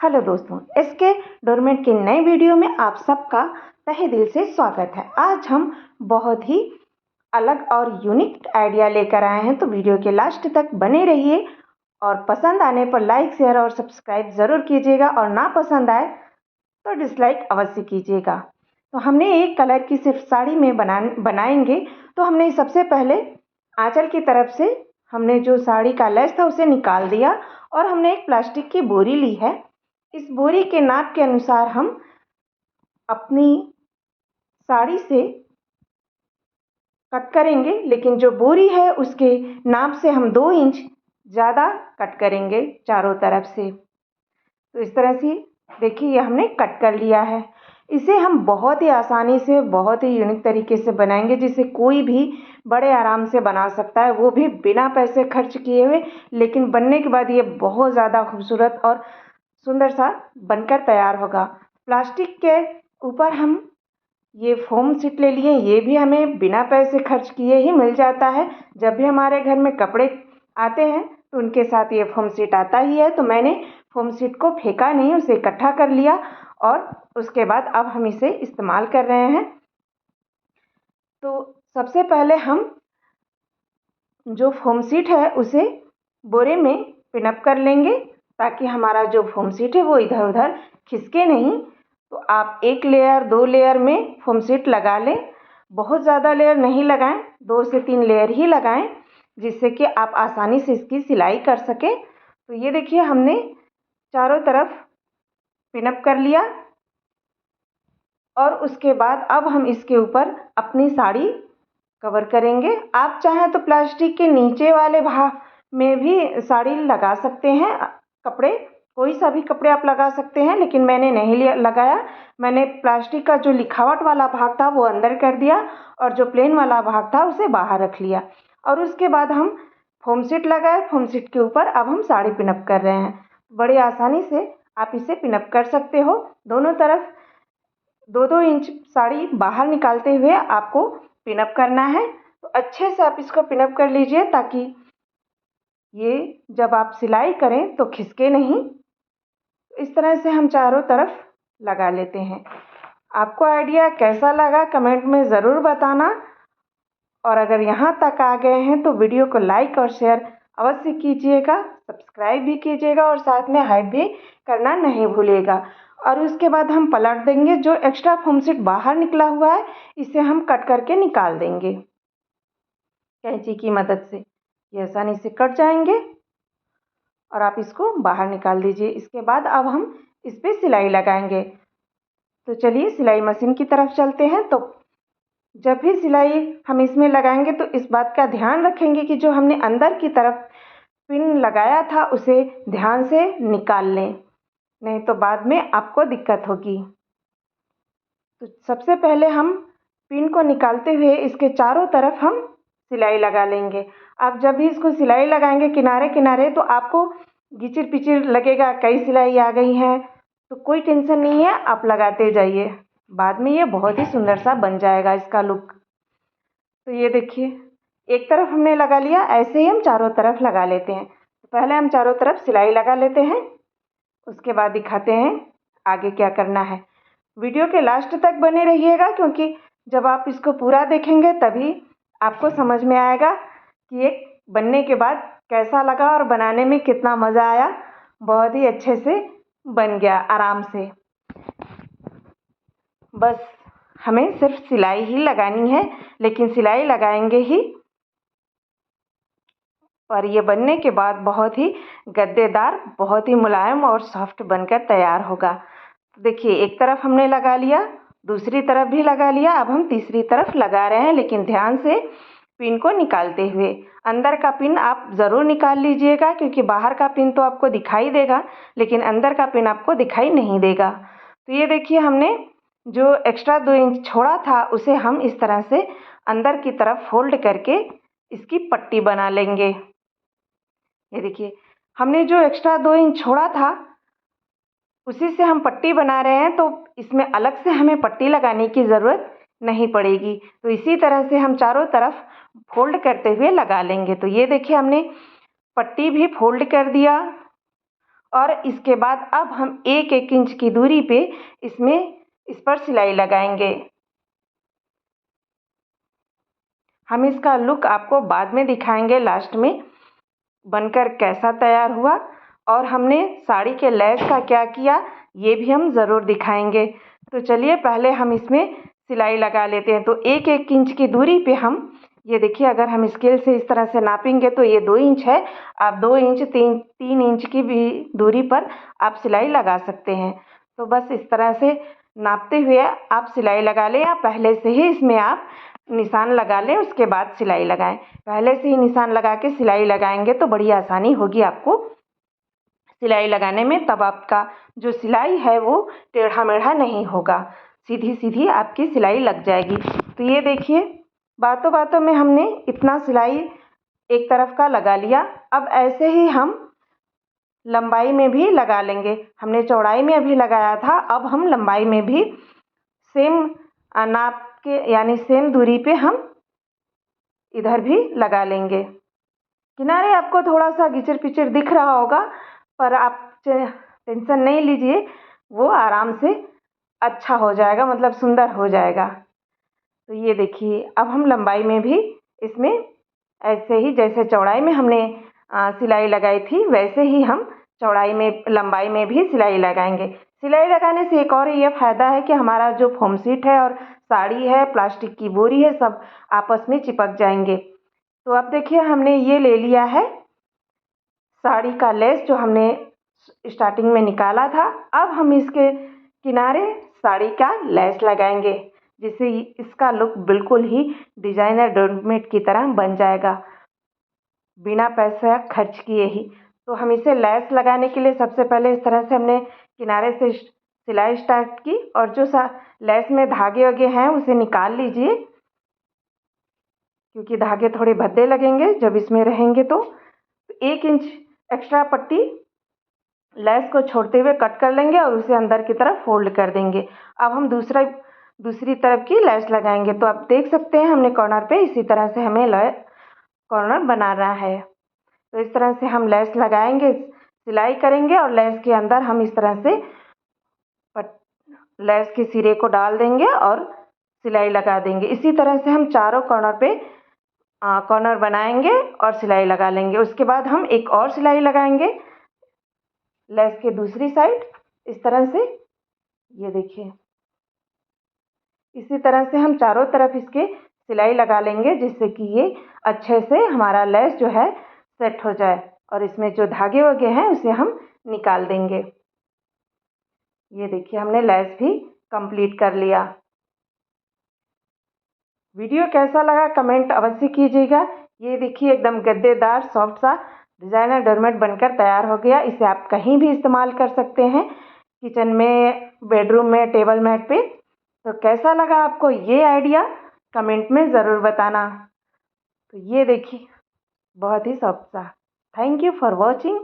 Hello दोस्तों, SK doormat के नए वीडियो में आप सबका तहे दिल से स्वागत है। आज हम बहुत ही अलग और यूनिक आइडिया लेकर आए हैं, तो वीडियो के लास्ट तक बने रहिए और पसंद आने पर लाइक, शेयर और सब्सक्राइब ज़रूर कीजिएगा और ना पसंद आए तो डिसलाइक अवश्य कीजिएगा। तो हमने एक कलर की सिर्फ साड़ी में बनाएंगे। तो हमने सबसे पहले आंचल की तरफ से हमने जो साड़ी का लेस था उसे निकाल दिया और हमने एक प्लास्टिक की बोरी ली है। इस बोरी के नाप के अनुसार हम अपनी साड़ी से कट करेंगे, लेकिन जो बोरी है उसके नाप से हम 2 इंच ज़्यादा कट करेंगे चारों तरफ से। तो इस तरह से देखिए, ये हमने कट कर लिया है। इसे हम बहुत ही आसानी से, बहुत ही यूनिक तरीके से बनाएंगे, जिसे कोई भी बड़े आराम से बना सकता है, वो भी बिना पैसे खर्च किए हुए। लेकिन बनने के बाद ये बहुत ज़्यादा खूबसूरत और सुंदर सा बनकर तैयार होगा। प्लास्टिक के ऊपर हम ये फोम शीट ले लिए, ये भी हमें बिना पैसे खर्च किए ही मिल जाता है। जब भी हमारे घर में कपड़े आते हैं तो उनके साथ ये फोम शीट आता ही है। तो मैंने फोम शीट को फेंका नहीं, उसे इकट्ठा कर लिया और उसके बाद अब हम इसे इस्तेमाल कर रहे हैं। तो सबसे पहले हम जो फोम शीट है उसे बोरे में पिनअप कर लेंगे, ताकि हमारा जो फोम शीट है वो इधर उधर खिसके नहीं। तो आप 1 लेयर 2 लेयर में फोम शीट लगा लें, बहुत ज़्यादा लेयर नहीं लगाएं, 2 से 3 लेयर ही लगाएं, जिससे कि आप आसानी से इसकी सिलाई कर सकें। तो ये देखिए, हमने चारों तरफ पिनअप कर लिया और उसके बाद अब हम इसके ऊपर अपनी साड़ी कवर करेंगे। आप चाहें तो प्लास्टिक के नीचे वाले भाग में भी साड़ी लगा सकते हैं। कपड़े, कोई सा भी कपड़े आप लगा सकते हैं, लेकिन मैंने नहीं लगाया। मैंने प्लास्टिक का जो लिखावट वाला भाग था वो अंदर कर दिया और जो प्लेन वाला भाग था उसे बाहर रख लिया। और उसके बाद हम फोम शीट लगाए, फोम शीट के ऊपर अब हम साड़ी पिनअप कर रहे हैं। बड़ी आसानी से आप इसे पिनअप कर सकते हो। दोनों तरफ 2-2 इंच साड़ी बाहर निकालते हुए आपको पिनअप करना है। तो अच्छे से आप इसको पिनअप कर लीजिए, ताकि ये जब आप सिलाई करें तो खिसके नहीं। इस तरह से हम चारों तरफ लगा लेते हैं। आपको आइडिया कैसा लगा कमेंट में ज़रूर बताना, और अगर यहाँ तक आ गए हैं तो वीडियो को लाइक और शेयर अवश्य कीजिएगा, सब्सक्राइब भी कीजिएगा और साथ में हाइप भी करना नहीं भूलिएगा। और उसके बाद हम पलट देंगे। जो एक्स्ट्रा फोम शीट बाहर निकला हुआ है इसे हम कट करके निकाल देंगे कैंची की मदद से। ये आसानी से कट जाएंगे और आप इसको बाहर निकाल दीजिए। इसके बाद अब हम इस पर सिलाई लगाएंगे। तो चलिए सिलाई मशीन की तरफ चलते हैं। तो जब भी सिलाई हम इसमें लगाएंगे तो इस बात का ध्यान रखेंगे कि जो हमने अंदर की तरफ पिन लगाया था उसे ध्यान से निकाल लें, नहीं तो बाद में आपको दिक्कत होगी। तो सबसे पहले हम पिन को निकालते हुए इसके चारों तरफ हम सिलाई लगा लेंगे। आप जब भी इसको सिलाई लगाएंगे किनारे किनारे, तो आपको घिचिर पिचिर लगेगा, कई सिलाई आ गई है, तो कोई टेंशन नहीं है, आप लगाते जाइए। बाद में ये बहुत ही सुंदर सा बन जाएगा इसका लुक। तो ये देखिए, एक तरफ हमने लगा लिया, ऐसे ही हम चारों तरफ लगा लेते हैं। तो पहले हम चारों तरफ सिलाई लगा लेते हैं, उसके बाद दिखाते हैं आगे क्या करना है। वीडियो के लास्ट तक बने रहिएगा, क्योंकि जब आप इसको पूरा देखेंगे तभी आपको समझ में आएगा कि ये बनने के बाद कैसा लगा और बनाने में कितना मज़ा आया। बहुत ही अच्छे से बन गया, आराम से। बस हमें सिर्फ सिलाई ही लगानी है, लेकिन सिलाई लगाएंगे ही, और ये बनने के बाद बहुत ही गद्देदार, बहुत ही मुलायम और सॉफ्ट बनकर तैयार होगा। देखिए, एक तरफ हमने लगा लिया, दूसरी तरफ भी लगा लिया, अब हम तीसरी तरफ लगा रहे हैं, लेकिन ध्यान से पिन को निकालते हुए। अंदर का पिन आप ज़रूर निकाल लीजिएगा, क्योंकि बाहर का पिन तो आपको दिखाई देगा, लेकिन अंदर का पिन आपको दिखाई नहीं देगा। तो ये देखिए, हमने जो एक्स्ट्रा 2 इंच छोड़ा था उसे हम इस तरह से अंदर की तरफ फोल्ड करके इसकी पट्टी बना लेंगे। ये देखिए, हमने जो एक्स्ट्रा 2 इंच छोड़ा था उसी से हम पट्टी बना रहे हैं, तो इसमें अलग से हमें पट्टी लगाने की ज़रूरत नहीं पड़ेगी। तो इसी तरह से हम चारों तरफ फोल्ड करते हुए लगा लेंगे। तो ये देखिए, हमने पट्टी भी फोल्ड कर दिया और इसके बाद अब हम 1-1 इंच की दूरी पे इस पर सिलाई लगाएंगे। हम इसका लुक आपको बाद में दिखाएंगे, लास्ट में बनकर कैसा तैयार हुआ, और हमने साड़ी के लेस का क्या किया ये भी हम ज़रूर दिखाएंगे। तो चलिए पहले हम इसमें सिलाई लगा लेते हैं। तो 1-1 इंच की दूरी पे हम, ये देखिए अगर हम स्केल से इस तरह से नापेंगे तो ये 2 इंच है। आप 2 इंच 3 इंच की भी दूरी पर आप सिलाई लगा सकते हैं। तो बस इस तरह से नापते हुए आप सिलाई लगा लें, या पहले से ही इसमें आप निशान लगा लें, उसके बाद सिलाई लगाएं। पहले से ही निशान लगा के सिलाई लगाएंगे तो बड़ी आसानी होगी आपको सिलाई लगाने में। तब आपका जो सिलाई है वो टेढ़ा मेढ़ा नहीं होगा, सीधी सीधी आपकी सिलाई लग जाएगी। तो ये देखिए बातों बातों में हमने इतना सिलाई एक तरफ का लगा लिया। अब ऐसे ही हम लंबाई में भी लगा लेंगे। हमने चौड़ाई में अभी लगाया था, अब हम लंबाई में भी सेम नाप के यानी सेम दूरी पे हम इधर भी लगा लेंगे। किनारे आपको थोड़ा सा घिचर पिचर दिख रहा होगा, पर आप टेंशन नहीं लीजिए, वो आराम से अच्छा हो जाएगा, मतलब सुंदर हो जाएगा। तो ये देखिए अब हम लंबाई में भी इसमें ऐसे ही जैसे चौड़ाई में हमने सिलाई लगाई थी वैसे ही हम चौड़ाई में लंबाई में भी सिलाई लगाएंगे। सिलाई लगाने से एक और ये फ़ायदा है कि हमारा जो फोम सीट है और साड़ी है, प्लास्टिक की बोरी है, सब आपस में चिपक जाएंगे। तो अब देखिए हमने ये ले लिया है साड़ी का लेस जो हमने स्टार्टिंग में निकाला था। अब हम इसके किनारे साड़ी का लेस लगाएंगे, जिससे इसका लुक बिल्कुल ही डिजाइनर डोरमेट की तरह बन जाएगा, बिना पैसा खर्च किए ही। तो हम इसे लेस लगाने के लिए सबसे पहले इस तरह से हमने किनारे से सिलाई स्टार्ट की, और जो लेस में धागे वगे हैं उसे निकाल लीजिए, क्योंकि धागे थोड़े भद्दे लगेंगे जब इसमें रहेंगे। तो 1 इंच एक्स्ट्रा पट्टी लेस को छोड़ते हुए कट कर लेंगे और उसे अंदर की तरफ फोल्ड कर देंगे। अब हम दूसरी तरफ की लेस लगाएंगे। तो आप देख सकते हैं हमने कॉर्नर पे इसी तरह से हमें कॉर्नर बनाना है। तो इस तरह से हम लेस लगाएंगे, सिलाई करेंगे, और लेस के अंदर हम इस तरह से लेस के सिरे को डाल देंगे और सिलाई लगा देंगे। इसी तरह से हम चारों कॉर्नर पे कॉर्नर बनाएंगे और सिलाई लगा लेंगे। उसके बाद हम एक और सिलाई लगाएंगे लेस के दूसरी साइड इस तरह से, ये देखिए इसी तरह से हम चारों तरफ इसके सिलाई लगा लेंगे, जिससे कि ये अच्छे से हमारा लेस जो है सेट हो जाए, और इसमें जो धागे वगे हैं उसे हम निकाल देंगे। ये देखिए हमने लेस भी कंप्लीट कर लिया। वीडियो कैसा लगा कमेंट अवश्य कीजिएगा। ये देखिए एकदम गद्देदार सॉफ्ट सा डिज़ाइनर डोरमेट बनकर तैयार हो गया। इसे आप कहीं भी इस्तेमाल कर सकते हैं, किचन में, बेडरूम में, टेबल मैट पे। तो कैसा लगा आपको ये आइडिया कमेंट में ज़रूर बताना। तो ये देखिए बहुत ही सॉफ्ट सा। Thank you for watching.